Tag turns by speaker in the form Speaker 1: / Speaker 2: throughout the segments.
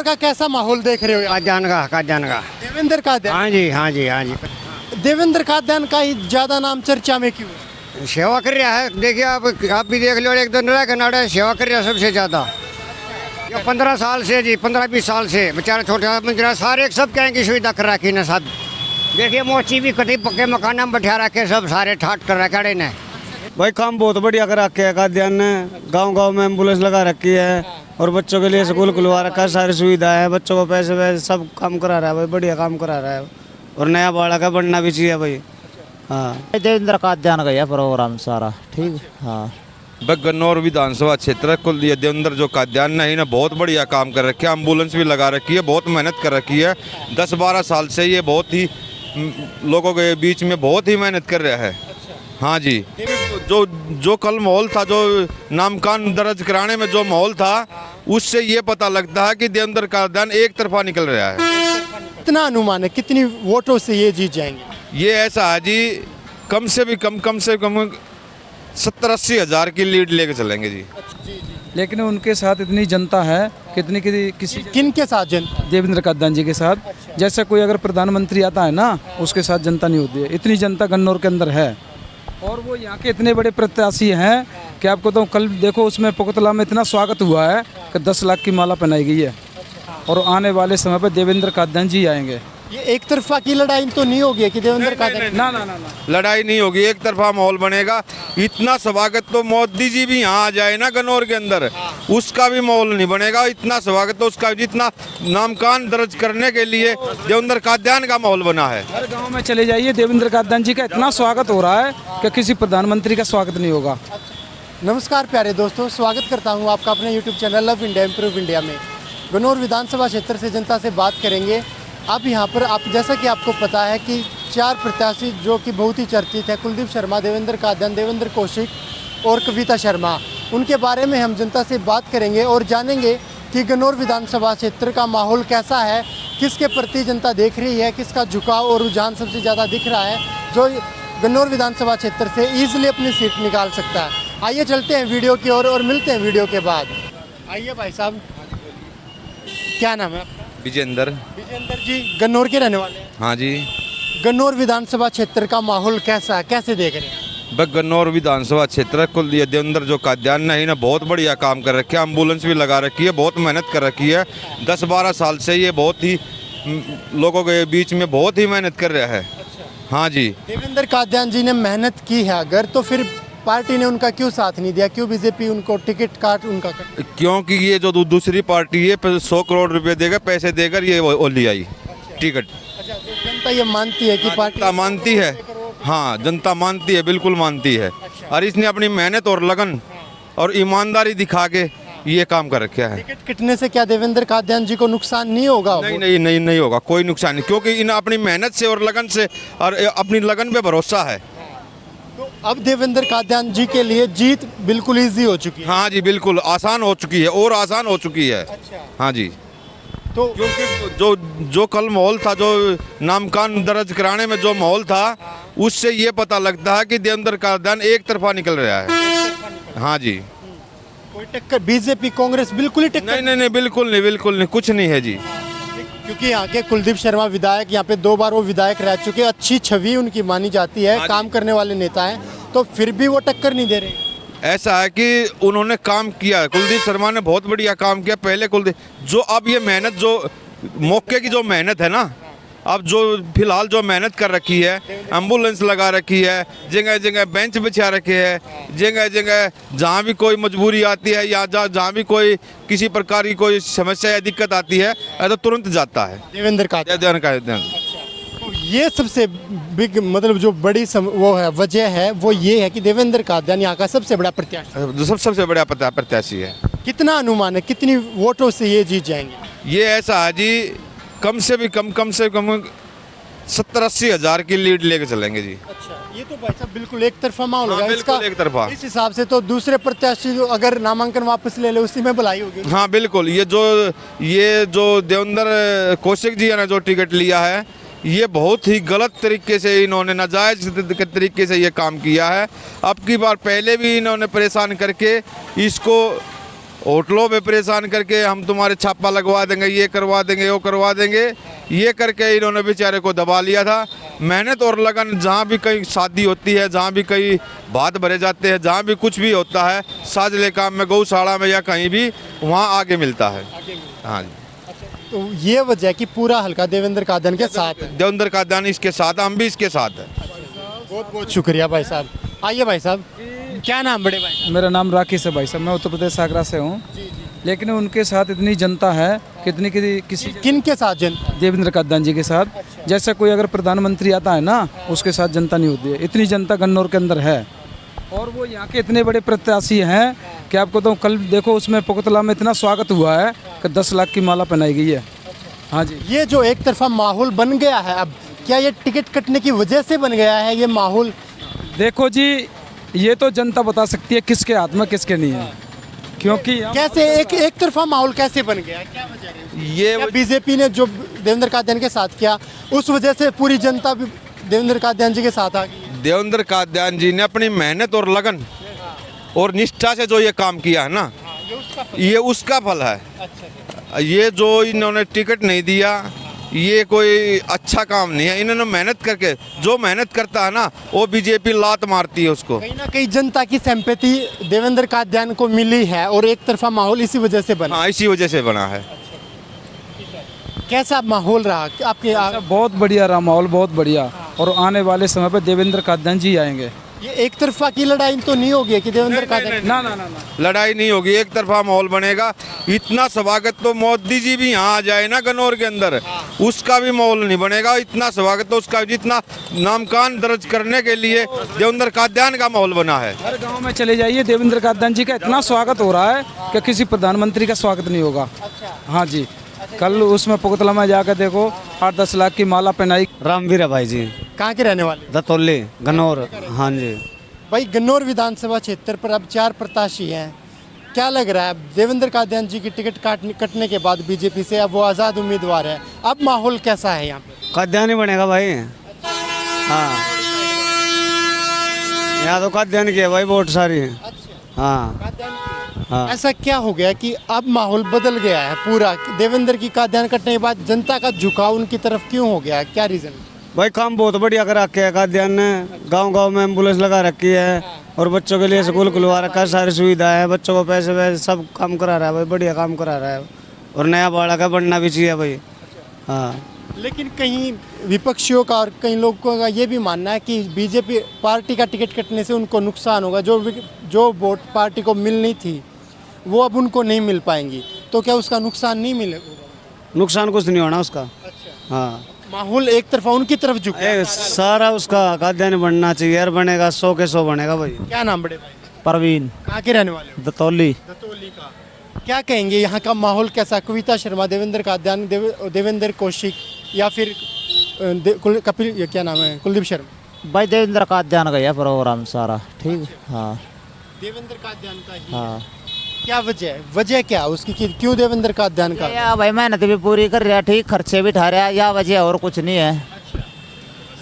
Speaker 1: का कैसा माहौल देख रहे हो यहाँ?
Speaker 2: काद्यान का
Speaker 1: देवेंद्र काद्यान।
Speaker 2: हाँ जी हाँ जी हाँ जी
Speaker 1: देवेंद्र काद्यान का ही ज्यादा नाम चर्चा में क्यों है?
Speaker 2: सेवा कर रहा है। देखिए आप भी देख लो, एक दिन रह कनाडा सेवा कर रहा है सबसे ज़्यादा। ये 15 साल से जी, 15-20 साल से बेचारे छोटे मंदिर सारे सब कहेंगे सुविधा कर रखी ना सब। देखिए मोची भी कटी पक्के मकान में बैठा रखे सब सारे ठाट कर रखे ने।
Speaker 3: भाई काम बहुत बढ़िया कर रखे है काद्यान ने। गांव-गांव में एम्बुलेंस लगा रखी है और बच्चों के लिए स्कूल खुलवा रखा है, सारी सुविधा है, बच्चों को पैसे वैसे सब काम करा रहा है भाई, बढ़िया काम करा रहा है और नया बाड़ा का बनना भी चाहिए भाई। हाँ
Speaker 4: देवेंद्र काद्यान का यह प्रोग्राम सारा ठीक। हाँ
Speaker 5: गन्नौर विधानसभा क्षेत्र कुल देवेंद्र जो काद्यान ने ही ना बहुत बढ़िया काम कर रखे है। एम्बुलेंस भी लगा रखी है, बहुत मेहनत कर रखी है। 10-12 साल से ये बहुत ही लोगों के बीच में बहुत ही मेहनत कर रहा है। हाँ जी, जो कल माहौल था, जो नामकान दर्ज कराने में जो माहौल था, उससे ये पता लगता है कि देवेंद्र काद्यान एक तरफा निकल रहा है।
Speaker 1: कितना अनुमान है, कितनी वोटों से ये जीत जाएंगे?
Speaker 5: ये ऐसा है जी, कम से कम 70-80 हज़ार की लीड लेके चलेंगे जी।
Speaker 6: लेकिन उनके साथ इतनी जनता है कितनी किसी
Speaker 1: किन के साथ जनता?
Speaker 6: देवेंद्र काद्यान जी के साथ। जैसे कोई अगर प्रधानमंत्री आता है ना, उसके साथ जनता नहीं होती है। इतनी जनता गन्नौर के अंदर है और वो यहाँ के इतने बड़े प्रत्याशी हैं कि आपको तो कल देखो उसमें पुकतला में इतना स्वागत हुआ है कि 10 लाख की माला पहनाई गई है और आने वाले समय पर देवेंद्र काद्यान जी आएंगे।
Speaker 1: ये एक तरफा की लड़ाई तो नहीं होगी कि देवेंद्र काद्यान?
Speaker 6: ना ना ना ना,
Speaker 5: लड़ाई नहीं होगी, एक तरफा माहौल बनेगा। इतना स्वागत तो मोदी जी भी यहाँ आ जाए ना गन्नौर के अंदर, उसका भी माहौल नहीं बनेगा। इतना स्वागत तो उसका जितना नामकान दर्ज करने के लिए देवेंद्र काद्यान का माहौल बना है।
Speaker 6: हर गांव में चले जाइए, देवेंद्र काद्यान जी का इतना स्वागत हो रहा है कि किसी प्रधानमंत्री का स्वागत नहीं होगा।
Speaker 1: नमस्कार प्यारे दोस्तों, स्वागत करता हूँ आपका अपने YouTube channel love India improve India में। गन्नौर विधानसभा क्षेत्र से जनता से बात करेंगे। अब यहाँ पर आप जैसा कि आपको पता है कि 4 प्रत्याशी जो कि बहुत ही चर्चित है, कुलदीप शर्मा, देवेंद्र काद्यान, देवेंद्र कौशिक और कविता शर्मा, उनके बारे में हम जनता से बात करेंगे और जानेंगे कि गन्नौर विधानसभा क्षेत्र का माहौल कैसा है, किसके प्रति जनता देख रही है, किसका झुकाव और रुझान सबसे ज़्यादा दिख रहा है जो गन्नौर विधानसभा क्षेत्र से ईजिली अपनी सीट निकाल सकता है। आइए चलते हैं वीडियो की ओर और मिलते हैं वीडियो के बाद। आइए भाई साहब, क्या नाम है आपका?
Speaker 5: विजेंद्र।
Speaker 1: विजेंद्र जी गन्नौर के रहने वाले हैं?
Speaker 5: हाँ जी।
Speaker 1: गन्नौर विधानसभा क्षेत्र का माहौल कैसा है, कैसे देख रहे हैं?
Speaker 5: गन्नौर विधानसभा क्षेत्र कुल देवेंद्र जो काद्यान ने ही ना बहुत बढ़िया काम कर रखे है। एम्बुलेंस भी लगा रखी है, बहुत मेहनत कर रखी है। 10-12 साल से ये बहुत ही लोगों के बीच में बहुत ही मेहनत कर रहा है। हाँ जी,
Speaker 1: देवेंद्र काद्यान जी ने मेहनत की है अगर, तो फिर पार्टी ने उनका क्यों साथ नहीं दिया, क्यों बीजेपी उनको टिकट काट उनका कर?
Speaker 5: क्योंकि ये जो दूसरी पार्टी है 100 करोड़ रुपए देकर पैसे देकर ये ओली आई टिकट।
Speaker 1: अच्छा, तो जनता ये मानती है कि पार्टी
Speaker 5: जनता मानती है। हाँ, जनता मानती है, बिल्कुल मानती है। और इसने अपनी मेहनत और लगन और ईमानदारी दिखा के ये काम कर रखा है।
Speaker 1: टिकट कटने से क्या देवेंद्र काद्यान जी को नुकसान नहीं होगा?
Speaker 5: नहीं होगा, कोई नुकसान नहीं, क्योंकि इन अपनी मेहनत से और लगन से और अपनी लगन पे भरोसा है।
Speaker 1: तो अब देवेंद्र काद्यान जी के लिए जीत बिल्कुल इजी हो चुकी है।
Speaker 5: हाँ जी, बिल्कुल आसान हो चुकी है और आसान हो चुकी है।
Speaker 1: अच्छा।
Speaker 5: हाँ जी,
Speaker 1: तो
Speaker 5: क्योंकि जो कल माहौल था, जो नामकान दर्ज कराने में जो माहौल था, उससे ये पता लगता है कि देवेंद्र काद्यान एक तरफा निकल रहा है। हाँ जी,
Speaker 1: कोई टक्कर बीजेपी कांग्रेस बिल्कुल ही टक्कर
Speaker 5: नहीं, बिल्कुल नहीं, कुछ नहीं है जी।
Speaker 1: क्योंकि यहाँ के कुलदीप शर्मा विधायक, यहाँ पे 2 बार वो विधायक रह चुके, अच्छी छवि उनकी मानी जाती है, काम करने वाले नेता हैं, तो फिर भी वो टक्कर नहीं दे रहे।
Speaker 5: ऐसा है कि उन्होंने काम किया, कुलदीप शर्मा ने बहुत बढ़िया काम किया। पहले कुलदीप जो अब ये मेहनत, जो मौके की जो मेहनत है ना, अब जो फिलहाल जो मेहनत कर रखी है, एम्बुलेंस लगा रखी है, जगह जगह बेंच बिछा रखे हैं, जगह जगह जहाँ भी कोई मजबूरी आती है या जहाँ भी कोई किसी प्रकार की कोई समस्या या दिक्कत आती है तो तुरंत जाता है
Speaker 1: देवेंद्र काद्यान।
Speaker 5: तो
Speaker 1: ये सबसे बिग मतलब जो बड़ी वो है वजह है, वो ये है कि देवेंद्र काद्यान यहाँ का सबसे बड़ा प्रत्याशी,
Speaker 5: जो सबसे बड़ा प्रत्याशी है।
Speaker 1: कितना अनुमान है, कितनी वोटों से ये जीत जाएंगे?
Speaker 5: ये ऐसा है जी, कम से कम 70-80 हज़ार की लीड लेके चलेंगे जी।
Speaker 1: अच्छा, ये तो भाई साहब बिल्कुल एक तरफा माहौल होगा।
Speaker 5: बिल्कुल
Speaker 1: इसका
Speaker 5: एक तरफा।
Speaker 1: इस हिसाब से तो दूसरे प्रत्याशी जो अगर नामांकन वापस ले ले उसी में भलाई होगी।
Speaker 5: हाँ बिल्कुल, ये जो देवेंद्र कौशिक जी ने जो टिकट लिया है, ये बहुत ही गलत तरीके से इन्होंने नाजायज तरीके से ये काम किया है। अब की बार पहले भी इन्होंने परेशान करके इसको होटलों में परेशान करके हम तुम्हारे छापा लगवा देंगे, ये करवा देंगे, वो करवा देंगे, ये करके इन्होंने बेचारे को दबा लिया था। मेहनत और लगन, जहाँ भी कहीं शादी होती है, जहाँ भी कहीं भात भरे जाते हैं, जहाँ भी कुछ भी होता है, साजले काम में, गौशाला में या कहीं भी, वहाँ आगे मिलता है। हाँ जी,
Speaker 1: तो ये वजह है कि पूरा हल्का देवेंद्र कादयान के साथ है।
Speaker 5: देवेंद्र कादयान इसके साथ, हम भी इसके साथ हैं।
Speaker 1: बहुत बहुत शुक्रिया भाई साहब। आइए भाई साहब, क्या नाम बड़े भाई?
Speaker 6: मेरा नाम राकेश है भाई साहब, मैं उत्तर प्रदेश आगरा से हूँ। लेकिन उनके साथ इतनी जनता है कितनी किसी
Speaker 1: किन के साथ जनता?
Speaker 6: देवेंद्र कादयान जी के साथ। जैसे कोई अगर प्रधानमंत्री आता है ना, उसके साथ जनता नहीं होती है, इतनी जनता गन्नौर के अंदर है। और वो यहाँ के इतने बड़े प्रत्याशी हैं कि आपको तो कल देखो उसमें पुकतला में इतना स्वागत हुआ है कि 10 लाख की माला पहनाई गई है। हाँ जी,
Speaker 1: ये जो एक तरफा माहौल बन गया है अब, क्या ये टिकट कटने की वजह से बन गया है ये माहौल?
Speaker 6: देखो जी, ये तो जनता बता सकती है किसके हाथ में किसके नहीं है। क्योंकि
Speaker 1: कैसे एक तरफा माहौल कैसे बन गया, क्या वजह है?
Speaker 5: ये
Speaker 1: बीजेपी ने जो देवेंद्र कादयान के साथ किया, उस वजह से पूरी जनता भी देवेंद्र कादयान जी के साथ आ गई।
Speaker 5: देवेंद्र कादयान जी ने अपनी मेहनत और लगन और निष्ठा से जो ये काम किया है ना, ये उसका फल है। ये जो इन्होंने टिकट नहीं दिया, ये कोई अच्छा काम नहीं है। इन्होंने मेहनत करके, जो मेहनत करता है ना, वो बीजेपी लात मारती है उसको।
Speaker 1: कहीं ना कहीं जनता की सिंपैथी देवेंद्र कादयान को मिली है और एक तरफा माहौल इसी वजह से बना।
Speaker 5: हाँ, इसी वजह से बना है।
Speaker 1: कैसा माहौल रहा आपके?
Speaker 6: बहुत बढ़िया रहा माहौल, बहुत बढ़िया। और आने वाले समय पे देवेंद्र कादयान जी आएंगे।
Speaker 1: ये एक तरफा की लड़ाई तो नहीं होगी कि देवेंद्र कादयान?
Speaker 6: ना ना ना ना,
Speaker 5: लड़ाई नहीं होगी, एक तरफा माहौल बनेगा। इतना स्वागत तो मोदी जी भी यहाँ आ जाए ना गन्नौर के अंदर, उसका भी माहौल नहीं बनेगा। इतना स्वागत तो उसका, जितना नामकान दर्ज करने के लिए देवेंद्र कादयान का माहौल बना है।
Speaker 6: हर गांव में चले जाइए, देवेंद्र कादयान जी का इतना स्वागत हो रहा है कि किसी प्रधानमंत्री का स्वागत नहीं होगा। हाँ जी, कल उसमें पुकतला में जाकर देखो 8-10 लाख की माला पहनाई।
Speaker 3: रामवीर है भाई जी,
Speaker 1: कहाँ के रहने वाले?
Speaker 3: दतौली गन्नौर। हाँ जी,
Speaker 1: भाई गन्नौर विधानसभा क्षेत्र पर अब 4 प्रत्याशी हैं, क्या लग रहा है देवेंद्र कादयान जी की टिकट कटने के बाद बीजेपी से अब वो आज़ाद उम्मीदवार है, अब माहौल कैसा है यहाँ पे?
Speaker 3: कादयान ही बनेगा भाई। हाँ, यहाँ तो कादयान की है भाई वोट सारी। हाँ हाँ,
Speaker 1: ऐसा क्या हो गया कि अब माहौल बदल गया है पूरा? देवेंद्र की कादयान कटने के बाद जनता का झुकाव उनकी तरफ क्यों हो गया है, क्या रीज़न?
Speaker 3: भाई काम बहुत बढ़िया करा रखे है कादयान ने। गांव-गांव में एम्बुलेंस लगा रखी है और बच्चों के लिए स्कूल खुलवा रखा है, सारी सुविधा है, बच्चों को पैसे वैसे सब काम करा रहा है भाई, बढ़िया काम करा रहा है। और नया बाड़ा का बनना भी चाहिए भाई। हाँ,
Speaker 1: लेकिन कहीं विपक्षियों का और कई लोगों का ये भी मानना है कि बीजेपी पार्टी का टिकट कटने से उनको नुकसान होगा, जो वोट पार्टी को मिलनी थी वो अब उनको नहीं मिल पाएंगी, तो क्या उसका नुकसान नहीं मिलेगा?
Speaker 3: नुकसान कुछ नहीं होना उसका। हाँ,
Speaker 1: माहौल एक तरफा उनकी तरफ झुका है।
Speaker 3: सारा उसका कादयान बनना चाहिए और बनेगा, 100 के 100 बनेगा भाई।
Speaker 1: क्या नाम बड़े भाई?
Speaker 4: परवीन
Speaker 1: कहाँ के रहने वाले हो?
Speaker 4: दतौली।
Speaker 1: दतौली का। क्या कहेंगे यहाँ का माहौल कैसा? कविता शर्मा, देवेंद्र कादयान, देवेंद्र कौशिक या फिर कपिल, ये क्या नाम है, कुलदीप शर्मा?
Speaker 4: भाई देवेंद्र कादयान का है प्रोग्राम सारा, ठीक। हाँ
Speaker 1: देवेंद्र कादयान का ही।
Speaker 4: हाँ,
Speaker 1: क्या वजह है? वजह क्या उसकी कि क्यों देवेंद्र कादयान का?
Speaker 4: या भाई मेहनत भी पूरी कर रहा, ठीक, खर्चे भी उठा रहा, या वजह और कुछ नहीं है।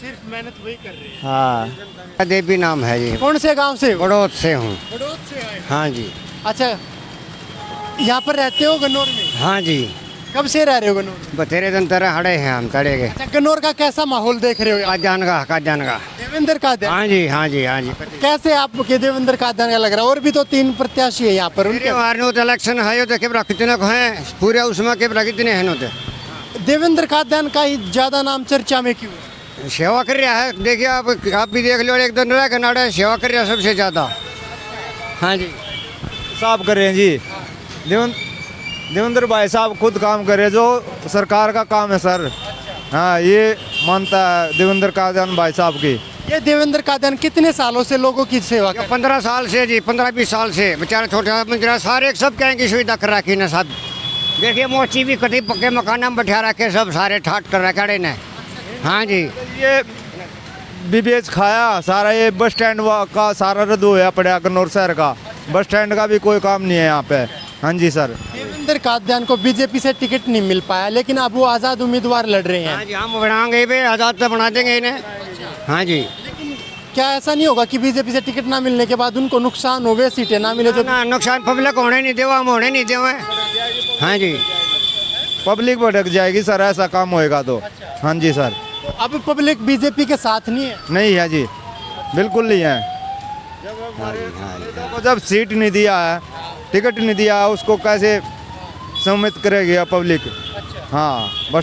Speaker 1: सिर्फ मेहनत वही कर रहे हैं।
Speaker 4: हाँ,
Speaker 2: देवी नाम है जी,
Speaker 1: कौन से गांव से हो?
Speaker 2: बड़ौद से हूँ।
Speaker 1: बड़ौद से आए।
Speaker 2: हाँ जी।
Speaker 1: अच्छा, यहाँ पर रहते हो गन्नौर में?
Speaker 2: हाँ जी,
Speaker 1: कब से रह रहे हो गन्नौर में?
Speaker 2: बतेरे दिन तरह हड़े हैं हम, तड़े गए।
Speaker 1: अच्छा, गन्नौर का कैसा माहौल देख रहे हो?
Speaker 2: कादयान का।
Speaker 1: देवेंद्र कादयान।
Speaker 2: हाँ जी, हाँ जी, हाँ जी।
Speaker 1: कैसे आपके देवेंद्र कादयान का लग रहा है? और भी तो 3 प्रत्याशी है यहाँ पर, उनके
Speaker 2: मारने तो इलेक्शन है, तो के कितने को हैं पूरे, उसमें के कितने हैं होते।
Speaker 1: देवेंद्र कादयान का ही ज्यादा नाम चर्चा में क्यों है?
Speaker 2: सेवा कर रहा है, देखिए आप भी देख लो, एक दिन रह कनाडा सेवा कर रहा है सबसे ज़्यादा। हाँ जी,
Speaker 7: साहब कर रहे हैं जी। देवेंद्र भाई साहब खुद काम कर रहे हैं, जो सरकार का काम है सर। हाँ, ये मानता है देवेंद्र कादयान भाई साहब की।
Speaker 1: ये देवेंद्र कादयान कितने सालों से लोगों की सेवा कर?
Speaker 2: 15 साल से जी, 15-20 साल से बेचारे छोटे सारे सब कहेंगे सुविधा कर रखी ना सब। देखिए मोची भी कटी पक्के मकान में बैठा रखे, सब सारे ठाट कर रखे ने। हाँ जी,
Speaker 7: ये बीबीएच खाया सारा, ये बस स्टैंड का सारा रद्द होया पड़ा गन्नौर शहर का, बस स्टैंड का भी कोई काम नहीं है यहाँ पे। हाँ जी सर,
Speaker 1: देवेंद्र कादयान को बीजेपी से टिकट नहीं मिल पाया, लेकिन अब वो आज़ाद उम्मीदवार लड़ रहे हैं।
Speaker 2: हाँ जी, हम बनाएंगे भी, आज़ाद तो बना देंगे इन्हें। हाँ जी,
Speaker 1: क्या ऐसा नहीं होगा कि बीजेपी से टिकट ना मिलने के बाद उनको नुकसान हो, वे सीटें ना मिले जो
Speaker 2: ना नुकसान पब्लिक होने नहीं देवा, हम होने नहीं देवा। हाँ जी,
Speaker 7: पब्लिक भटक जाएगी सर, ऐसा काम होएगा तो। हाँ जी सर।
Speaker 1: तो अब पब्लिक बीजेपी के साथ नहीं है।
Speaker 7: नहीं है जी, बिल्कुल नहीं है। जब सीट नहीं दिया है, टिकट नहीं दिया, उसको कैसे सम्मिलित करेगी पब्लिक। हाँ बस